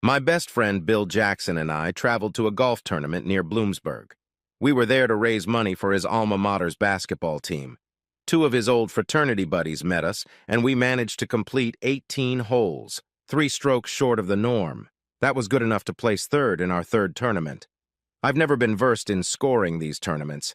My best friend Bill Jackson and I traveled to a golf tournament near Bloomsburg. We were there to raise money for his alma mater's basketball team. Two of his old fraternity buddies met us, and we managed to complete 18 holes, 3 strokes short of the norm. That was good enough to place third in our third tournament. I've never been versed in scoring these tournaments,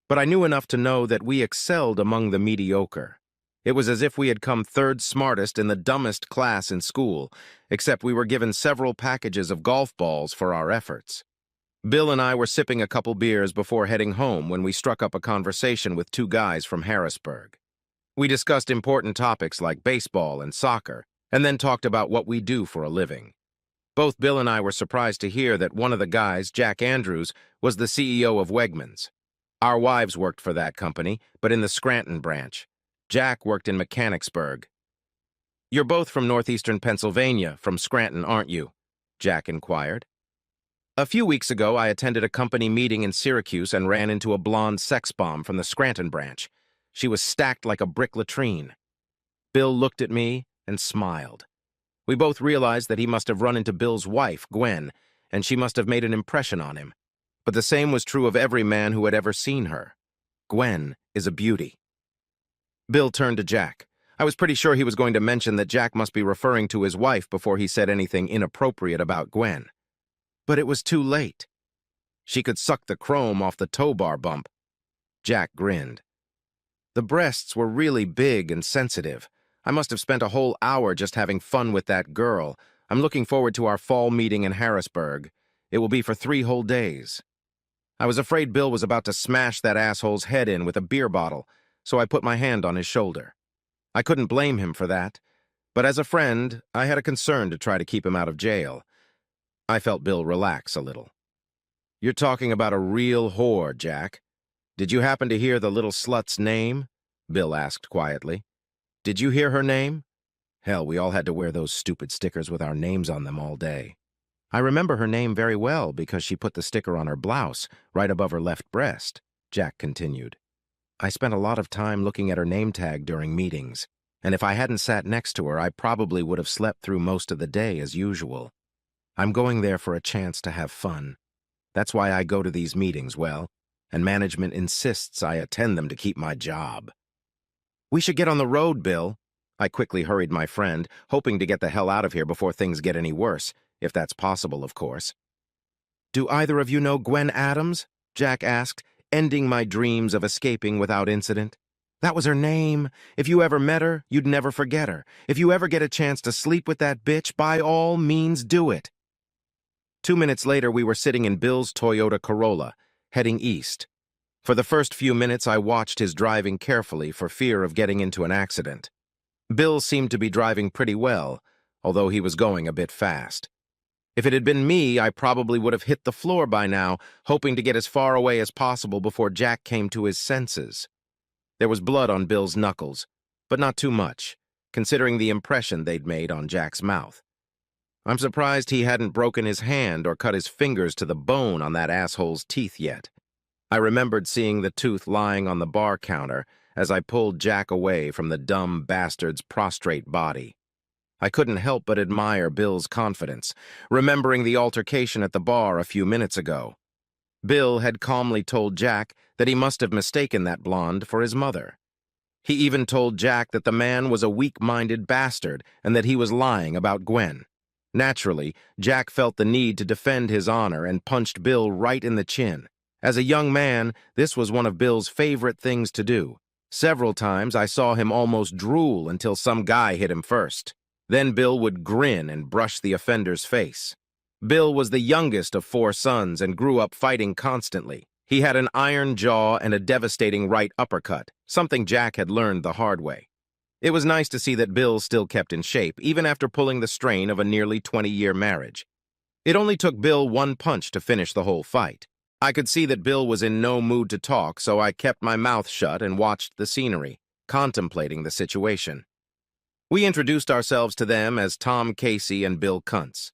but I knew enough to know that we excelled among the mediocre. It was as if we had come third smartest in the dumbest class in school, except we were given several packages of golf balls for our efforts. Bill and I were sipping a couple beers before heading home when we struck up a conversation with two guys from Harrisburg. We discussed important topics like baseball and soccer, and then talked about what we do for a living. Both Bill and I were surprised to hear that one of the guys, Jack Andrews, was the CEO of Wegmans. Our wives worked for that company, but in the Scranton branch. Jack worked in Mechanicsburg. "You're both from northeastern Pennsylvania, from Scranton, aren't you?" Jack inquired. "A few weeks ago, I attended a company meeting in Syracuse and ran into a blonde sex bomb from the Scranton branch. She was stacked like a brick latrine." Bill looked at me and smiled. We both realized that he must have run into Bill's wife, Gwen, and she must have made an impression on him. But the same was true of every man who had ever seen her. Gwen is a beauty. Bill turned to Jack. I was pretty sure he was going to mention that Jack must be referring to his wife before he said anything inappropriate about Gwen. But it was too late. She could suck the chrome off the tow bar bump. Jack grinned. The breasts were really big and sensitive. I must have spent a whole hour just having fun with that girl. I'm looking forward to our fall meeting in Harrisburg. It will be for 3 whole days. I was afraid Bill was about to smash that asshole's head in with a beer bottle, so I put my hand on his shoulder. I couldn't blame him for that, but as a friend, I had a concern to try to keep him out of jail. I felt Bill relax a little. "You're talking about a real whore, Jack. Did you happen to hear the little slut's name?" Bill asked quietly. "Did you hear her name?" Hell, we all had to wear those stupid stickers with our names on them all day. "I remember her name very well because she put the sticker on her blouse, right above her left breast," Jack continued. "I spent a lot of time looking at her name tag during meetings, and if I hadn't sat next to her, I probably would have slept through most of the day as usual. I'm going there for a chance to have fun. That's why I go to these meetings, well, and management insists I attend them to keep my job." "We should get on the road, Bill." I quickly hurried my friend, hoping to get the hell out of here before things get any worse, if that's possible, of course. "Do either of you know Gwen Adams?" Jack asked, ending my dreams of escaping without incident. "That was her name. If you ever met her, you'd never forget her. If you ever get a chance to sleep with that bitch, by all means do it." 2 minutes later, we were sitting in Bill's Toyota Corolla, heading east. For the first few minutes, I watched his driving carefully for fear of getting into an accident. Bill seemed to be driving pretty well, although he was going a bit fast. If it had been me, I probably would have hit the floor by now, hoping to get as far away as possible before Jack came to his senses. There was blood on Bill's knuckles, but not too much, considering the impression they'd made on Jack's mouth. I'm surprised he hadn't broken his hand or cut his fingers to the bone on that asshole's teeth yet. I remembered seeing the tooth lying on the bar counter as I pulled Jack away from the dumb bastard's prostrate body. I couldn't help but admire Bill's confidence, remembering the altercation at the bar a few minutes ago. Bill had calmly told Jack that he must have mistaken that blonde for his mother. He even told Jack that the man was a weak-minded bastard and that he was lying about Gwen. Naturally, Jack felt the need to defend his honor and punched Bill right in the chin. As a young man, this was one of Bill's favorite things to do. Several times I saw him almost drool until some guy hit him first. Then Bill would grin and brush the offender's face. Bill was the youngest of 4 sons and grew up fighting constantly. He had an iron jaw and a devastating right uppercut, something Jack had learned the hard way. It was nice to see that Bill still kept in shape, even after pulling the strain of a nearly 20-year marriage. It only took Bill one punch to finish the whole fight. I could see that Bill was in no mood to talk, so I kept my mouth shut and watched the scenery, contemplating the situation. We introduced ourselves to them as Tom Casey and Bill Kuntz.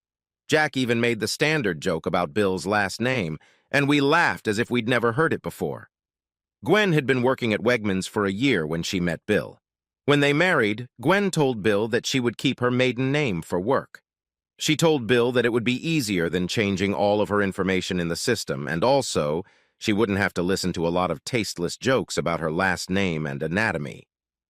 Jack even made the standard joke about Bill's last name, and we laughed as if we'd never heard it before. Gwen had been working at Wegmans for a year when she met Bill. When they married, Gwen told Bill that she would keep her maiden name for work. She told Bill that it would be easier than changing all of her information in the system, and also, she wouldn't have to listen to a lot of tasteless jokes about her last name and anatomy.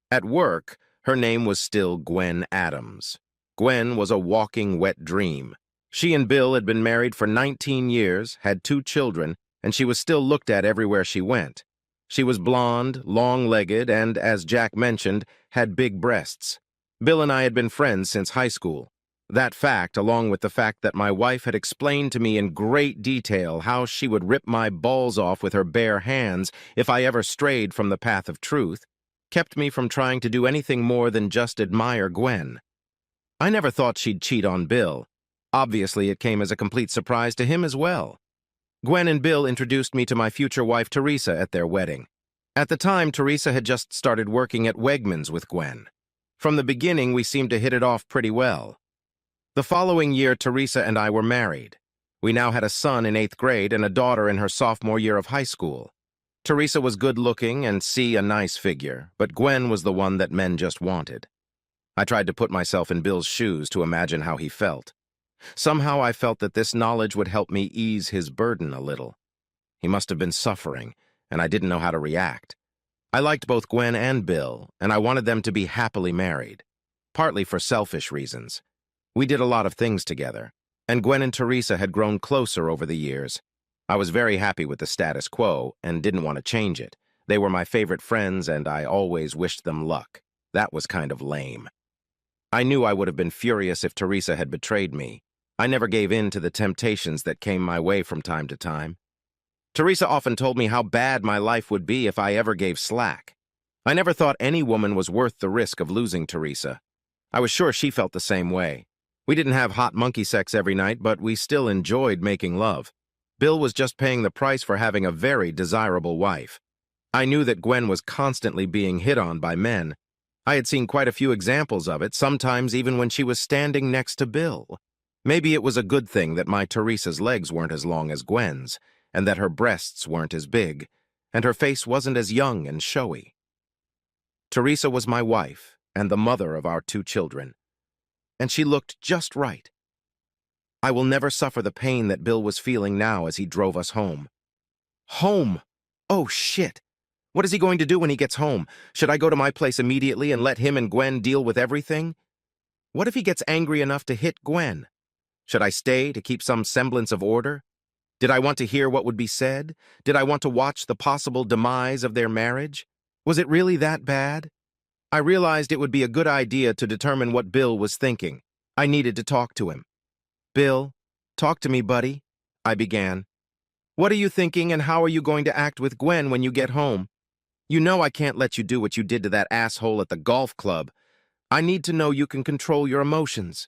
At work, her name was still Gwen Adams. Gwen was a walking wet dream. She and Bill had been married for 19 years, had 2 children, and she was still looked at everywhere she went. She was blonde, long-legged, and, as Jack mentioned, had big breasts. Bill and I had been friends since high school. That fact, along with the fact that my wife had explained to me in great detail how she would rip my balls off with her bare hands if I ever strayed from the path of truth, kept me from trying to do anything more than just admire Gwen. I never thought she'd cheat on Bill. Obviously, it came as a complete surprise to him as well. Gwen and Bill introduced me to my future wife, Teresa, at their wedding. At the time, Teresa had just started working at Wegmans with Gwen. From the beginning, we seemed to hit it off pretty well. The following year, Teresa and I were married. We now had a son in 8th grade and a daughter in her sophomore year of high school. Teresa was good-looking and a nice figure, but Gwen was the one that men just wanted. I tried to put myself in Bill's shoes to imagine how he felt. Somehow I felt that this knowledge would help me ease his burden a little. He must have been suffering, and I didn't know how to react. I liked both Gwen and Bill, and I wanted them to be happily married, partly for selfish reasons. We did a lot of things together, and Gwen and Teresa had grown closer over the years. I was very happy with the status quo and didn't want to change it. They were my favorite friends, and I always wished them luck. That was kind of lame. I knew I would have been furious if Teresa had betrayed me. I never gave in to the temptations that came my way from time to time. Teresa often told me how bad my life would be if I ever gave slack. I never thought any woman was worth the risk of losing Teresa. I was sure she felt the same way. We didn't have hot monkey sex every night, but we still enjoyed making love. Bill was just paying the price for having a very desirable wife. I knew that Gwen was constantly being hit on by men. I had seen quite a few examples of it, sometimes even when she was standing next to Bill. Maybe it was a good thing that my Teresa's legs weren't as long as Gwen's, and that her breasts weren't as big, and her face wasn't as young and showy. Teresa was my wife and the mother of our 2 children, and she looked just right. I will never suffer the pain that Bill was feeling now as he drove us home. Home! Oh, shit! What is he going to do when he gets home? Should I go to my place immediately and let him and Gwen deal with everything? What if he gets angry enough to hit Gwen? Should I stay to keep some semblance of order? Did I want to hear what would be said? Did I want to watch the possible demise of their marriage? Was it really that bad? I realized it would be a good idea to determine what Bill was thinking. I needed to talk to him. "Bill, talk to me, buddy," I began. "What are you thinking, and how are you going to act with Gwen when you get home? You know I can't let you do what you did to that asshole at the golf club. I need to know you can control your emotions."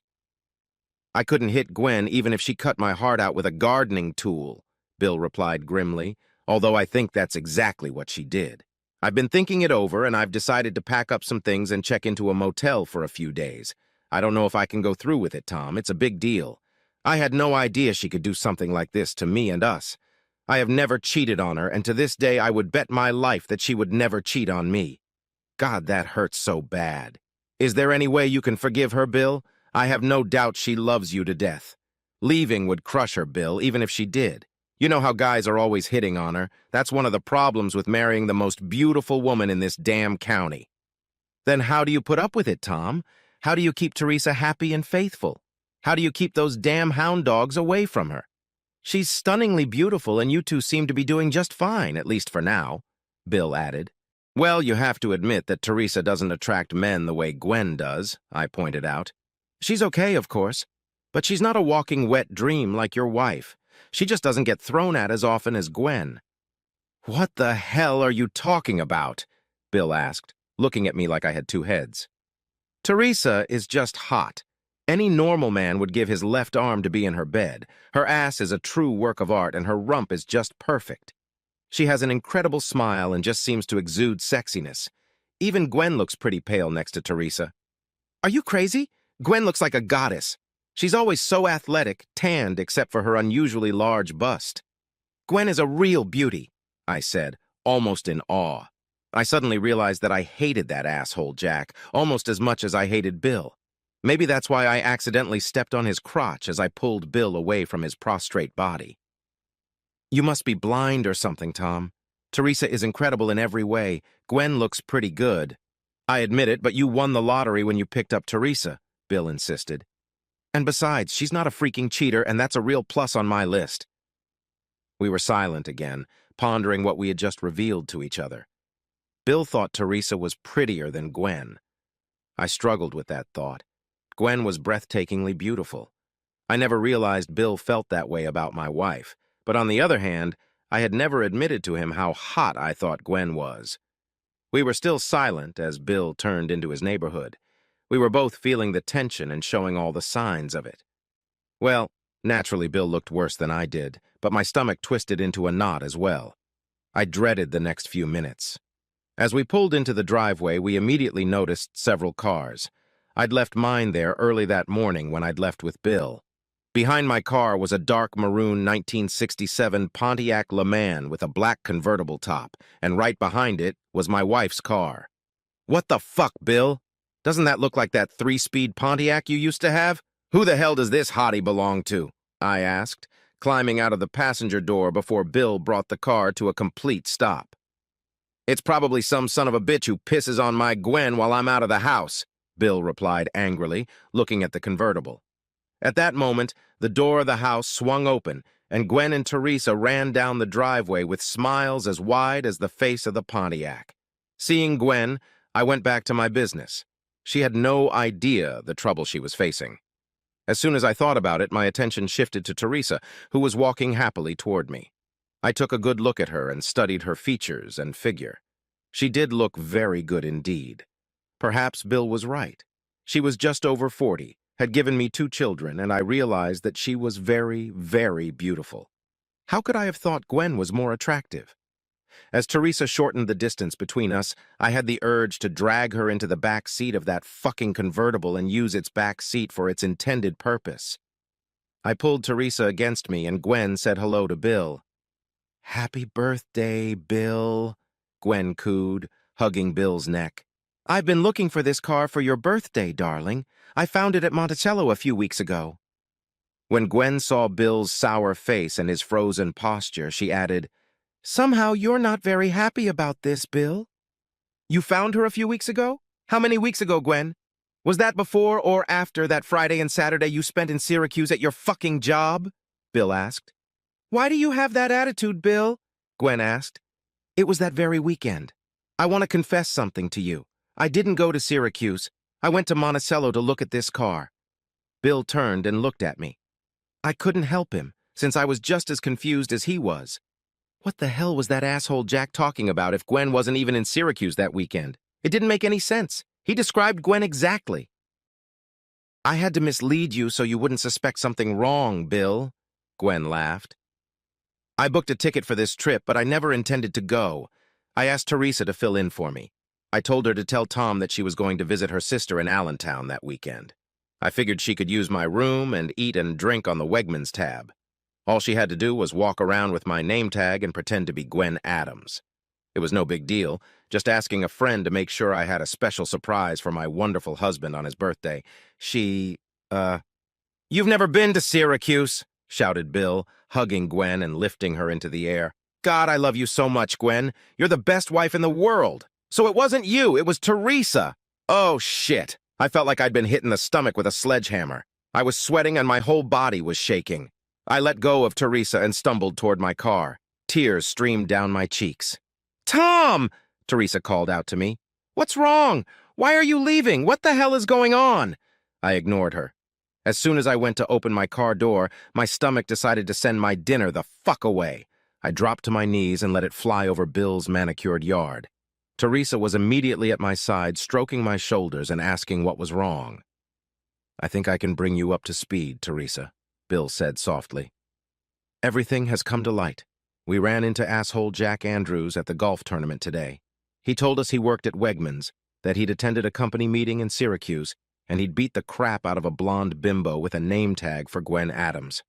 "I couldn't hit Gwen even if she cut my heart out with a gardening tool," Bill replied grimly, although I think that's exactly what she did. "I've been thinking it over, and I've decided to pack up some things and check into a motel for a few days. I don't know if I can go through with it, Tom. It's a big deal. I had no idea she could do something like this to me and us. I have never cheated on her, and to this day I would bet my life that she would never cheat on me. God, that hurts so bad. Is there any way you can forgive her, Bill? I have no doubt she loves you to death. Leaving would crush her, Bill, even if she did. You know how guys are always hitting on her. That's one of the problems with marrying the most beautiful woman in this damn county." "Then how do you put up with it, Tom? How do you keep Teresa happy and faithful? How do you keep those damn hound dogs away from her? She's stunningly beautiful, and you 2 seem to be doing just fine, at least for now," Bill added. "Well, you have to admit that Teresa doesn't attract men the way Gwen does," I pointed out. "She's okay, of course, but she's not a walking wet dream like your wife. She just doesn't get thrown at as often as Gwen." "What the hell are you talking about?" Bill asked, looking at me like I had 2 heads. "Teresa is just hot. Any normal man would give his left arm to be in her bed. Her ass is a true work of art, and her rump is just perfect. She has an incredible smile and just seems to exude sexiness. Even Gwen looks pretty pale next to Teresa." "Are you crazy? Gwen looks like a goddess. She's always so athletic, tanned except for her unusually large bust." "Gwen is a real beauty," I said, almost in awe. I suddenly realized that I hated that asshole Jack almost as much as I hated Bill. Maybe that's why I accidentally stepped on his crotch as I pulled Bill away from his prostrate body. You must be blind or something, Tom. Teresa is incredible in every way. Gwen looks pretty good. I admit it, but you won the lottery when you picked up Teresa, Bill insisted. And besides, she's not a freaking cheater, and that's a real plus on my list. We were silent again, pondering what we had just revealed to each other. Bill thought Teresa was prettier than Gwen. I struggled with that thought. Gwen was breathtakingly beautiful. I never realized Bill felt that way about my wife, but on the other hand, I had never admitted to him how hot I thought Gwen was. We were still silent as Bill turned into his neighborhood. We were both feeling the tension and showing all the signs of it. Well, naturally Bill looked worse than I did, but my stomach twisted into a knot as well. I dreaded the next few minutes. As we pulled into the driveway, we immediately noticed several cars. I'd left mine there early that morning when I'd left with Bill. Behind my car was a dark maroon 1967 Pontiac Le Mans with a black convertible top, and right behind it was my wife's car. What the fuck, Bill? Doesn't that look like that 3-speed Pontiac you used to have? Who the hell does this hottie belong to? I asked, climbing out of the passenger door before Bill brought the car to a complete stop. It's probably some son of a bitch who pisses on my Gwen while I'm out of the house, Bill replied angrily, looking at the convertible. At that moment, the door of the house swung open, and Gwen and Teresa ran down the driveway with smiles as wide as the face of the Pontiac. Seeing Gwen, I went back to my business. She had no idea the trouble she was facing. As soon as I thought about it, my attention shifted to Teresa, who was walking happily toward me. I took a good look at her and studied her features and figure. She did look very good indeed. Perhaps Bill was right. She was just over 40, had given me 2 children, and I realized that she was very, very beautiful. How could I have thought Gwen was more attractive? As Teresa shortened the distance between us, I had the urge to drag her into the back seat of that fucking convertible and use its back seat for its intended purpose. I pulled Teresa against me, and Gwen said hello to Bill. "Happy birthday, Bill," Gwen cooed, hugging Bill's neck. "I've been looking for this car for your birthday, darling. I found it at Monticello a few weeks ago." When Gwen saw Bill's sour face and his frozen posture, she added, "Somehow you're not very happy about this, Bill." "You found her a few weeks ago? How many weeks ago, Gwen? Was that before or after that Friday and Saturday you spent in Syracuse at your fucking job?" Bill asked. "Why do you have that attitude, Bill?" Gwen asked. "It was that very weekend. I want to confess something to you. I didn't go to Syracuse. I went to Monticello to look at this car." Bill turned and looked at me. I couldn't help him, since I was just as confused as he was. What the hell was that asshole Jack talking about if Gwen wasn't even in Syracuse that weekend? It didn't make any sense. He described Gwen exactly. "I had to mislead you so you wouldn't suspect something wrong, Bill," Gwen laughed. "I booked a ticket for this trip, but I never intended to go. I asked Teresa to fill in for me. I told her to tell Tom that she was going to visit her sister in Allentown that weekend. I figured she could use my room and eat and drink on the Wegmans tab. All she had to do was walk around with my name tag and pretend to be Gwen Adams. It was no big deal, just asking a friend to make sure I had a special surprise for my wonderful husband on his birthday. You've never been to Syracuse," shouted Bill, hugging Gwen and lifting her into the air. "God, I love you so much, Gwen. You're the best wife in the world. So it wasn't you, it was Teresa." Oh, shit. I felt like I'd been hit in the stomach with a sledgehammer. I was sweating and my whole body was shaking. I let go of Teresa and stumbled toward my car. Tears streamed down my cheeks. "Tom!" Teresa called out to me. "What's wrong? Why are you leaving? What the hell is going on?" I ignored her. As soon as I went to open my car door, my stomach decided to send my dinner the fuck away. I dropped to my knees and let it fly over Bill's manicured yard. Teresa was immediately at my side, stroking my shoulders and asking what was wrong. "I think I can bring you up to speed, Teresa," Bill said softly. "Everything has come to light. We ran into asshole Jack Andrews at the golf tournament today. He told us he worked at Wegmans, that he'd attended a company meeting in Syracuse, and he'd beat the crap out of a blonde bimbo with a name tag for Gwen Adams.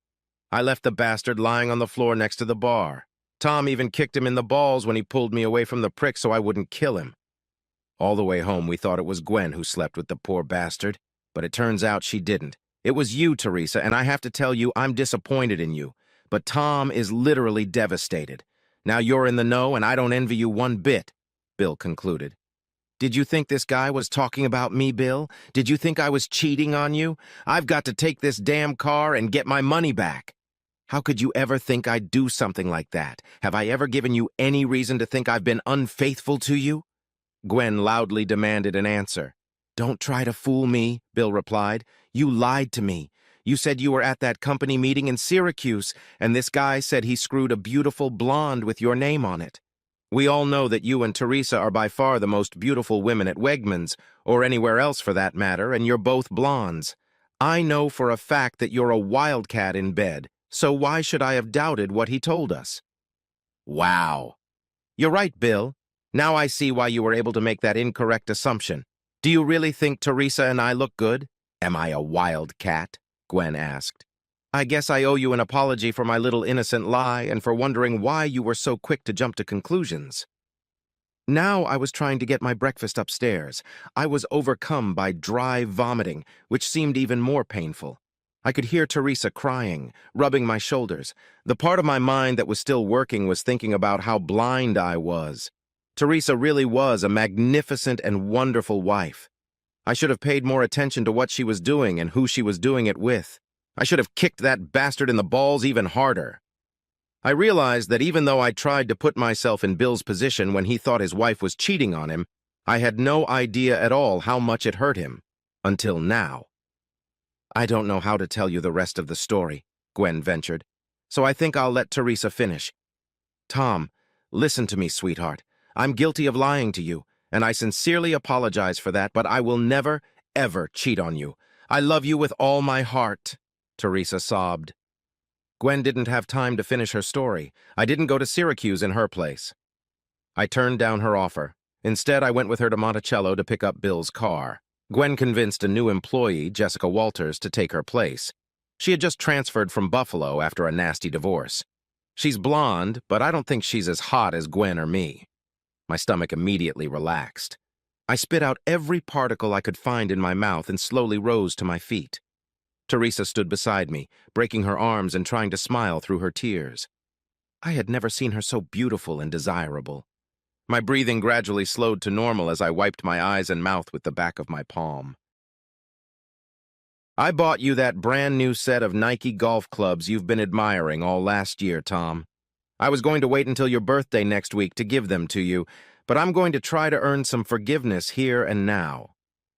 I left the bastard lying on the floor next to the bar. Tom even kicked him in the balls when he pulled me away from the prick so I wouldn't kill him. All the way home, we thought it was Gwen who slept with the poor bastard. But it turns out she didn't. It was you, Teresa, and I have to tell you, I'm disappointed in you. But Tom is literally devastated. Now you're in the know, and I don't envy you one bit, Bill concluded. Did you think this guy was talking about me, Bill? Did you think I was cheating on you? I've got to take this damn car and get my money back. How could you ever think I'd do something like that? Have I ever given you any reason to think I've been unfaithful to you? Gwen loudly demanded an answer. Don't try to fool me, Bill replied. You lied to me. You said you were at that company meeting in Syracuse, and this guy said he screwed a beautiful blonde with your name on it. We all know that you and Teresa are by far the most beautiful women at Wegmans, or anywhere else for that matter, and you're both blondes. I know for a fact that you're a wildcat in bed, so why should I have doubted what he told us? Wow. You're right, Bill. Now I see why you were able to make that incorrect assumption. Do you really think Teresa and I look good? Am I a wildcat? Gwen asked. I guess I owe you an apology for my little innocent lie and for wondering why you were so quick to jump to conclusions. Now I was trying to get my breakfast upstairs. I was overcome by dry vomiting, which seemed even more painful. I could hear Teresa crying, rubbing my shoulders. The part of my mind that was still working was thinking about how blind I was. Teresa really was a magnificent and wonderful wife. I should have paid more attention to what she was doing and who she was doing it with. I should have kicked that bastard in the balls even harder. I realized that even though I tried to put myself in Bill's position when he thought his wife was cheating on him, I had no idea at all how much it hurt him. Until now. I don't know how to tell you the rest of the story, Gwen ventured, so I think I'll let Teresa finish. Tom, listen to me, sweetheart. I'm guilty of lying to you, and I sincerely apologize for that, but I will never, ever cheat on you. I love you with all my heart, Teresa sobbed. Gwen didn't have time to finish her story. I didn't go to Syracuse in her place. I turned down her offer. Instead, I went with her to Monticello to pick up Bill's car. Gwen convinced a new employee, Jessica Walters, to take her place. She had just transferred from Buffalo after a nasty divorce. She's blonde, but I don't think she's as hot as Gwen or me. My stomach immediately relaxed. I spit out every particle I could find in my mouth and slowly rose to my feet. Teresa stood beside me, breaking her arms and trying to smile through her tears. I had never seen her so beautiful and desirable. My breathing gradually slowed to normal as I wiped my eyes and mouth with the back of my palm. I bought you that brand new set of Nike golf clubs you've been admiring all last year, Tom. I was going to wait until your birthday next week to give them to you, but I'm going to try to earn some forgiveness here and now.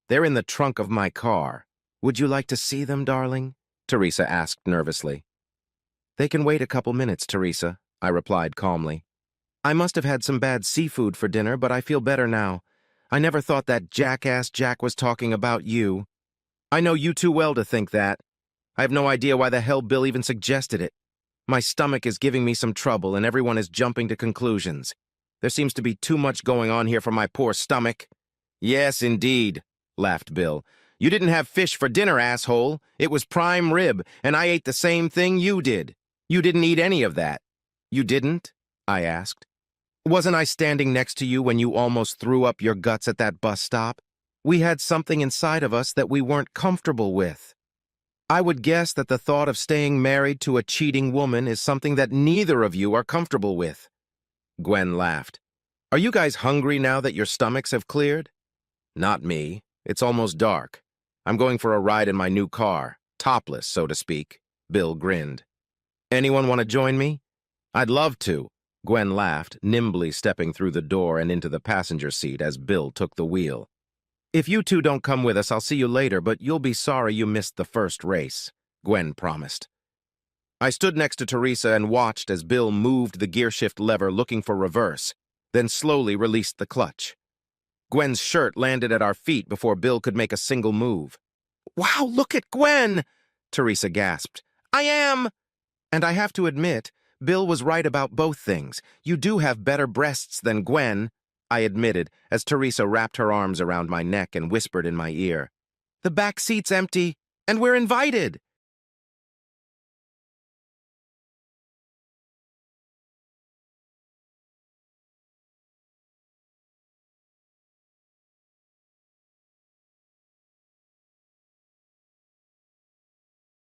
They're in the trunk of my car. Would you like to see them, darling? Teresa asked nervously. They can wait a couple minutes, Teresa, I replied calmly. I must have had some bad seafood for dinner, but I feel better now. I never thought that jackass Jack was talking about you. I know you too well to think that. I have no idea why the hell Bill even suggested it. My stomach is giving me some trouble, and everyone is jumping to conclusions. There seems to be too much going on here for my poor stomach. Yes, indeed, laughed Bill. You didn't have fish for dinner, asshole. It was prime rib, and I ate the same thing you did. You didn't eat any of that. You didn't? I asked. Wasn't I standing next to you when you almost threw up your guts at that bus stop? We had something inside of us that we weren't comfortable with. I would guess that the thought of staying married to a cheating woman is something that neither of you are comfortable with. Gwen laughed. Are you guys hungry now that your stomachs have cleared? Not me. It's almost dark. I'm going for a ride in my new car, topless, so to speak. Bill grinned. Anyone want to join me? I'd love to. Gwen laughed, nimbly stepping through the door and into the passenger seat as Bill took the wheel. If you two don't come with us, I'll see you later, but you'll be sorry you missed the first race, Gwen promised. I stood next to Teresa and watched as Bill moved the gearshift lever looking for reverse, then slowly released the clutch. Gwen's shirt landed at our feet before Bill could make a single move. Wow, look at Gwen! Teresa gasped. I am! And I have to admit, Bill was right about both things. You do have better breasts than Gwen, I admitted, as Teresa wrapped her arms around my neck and whispered in my ear. The back seat's empty, and we're invited.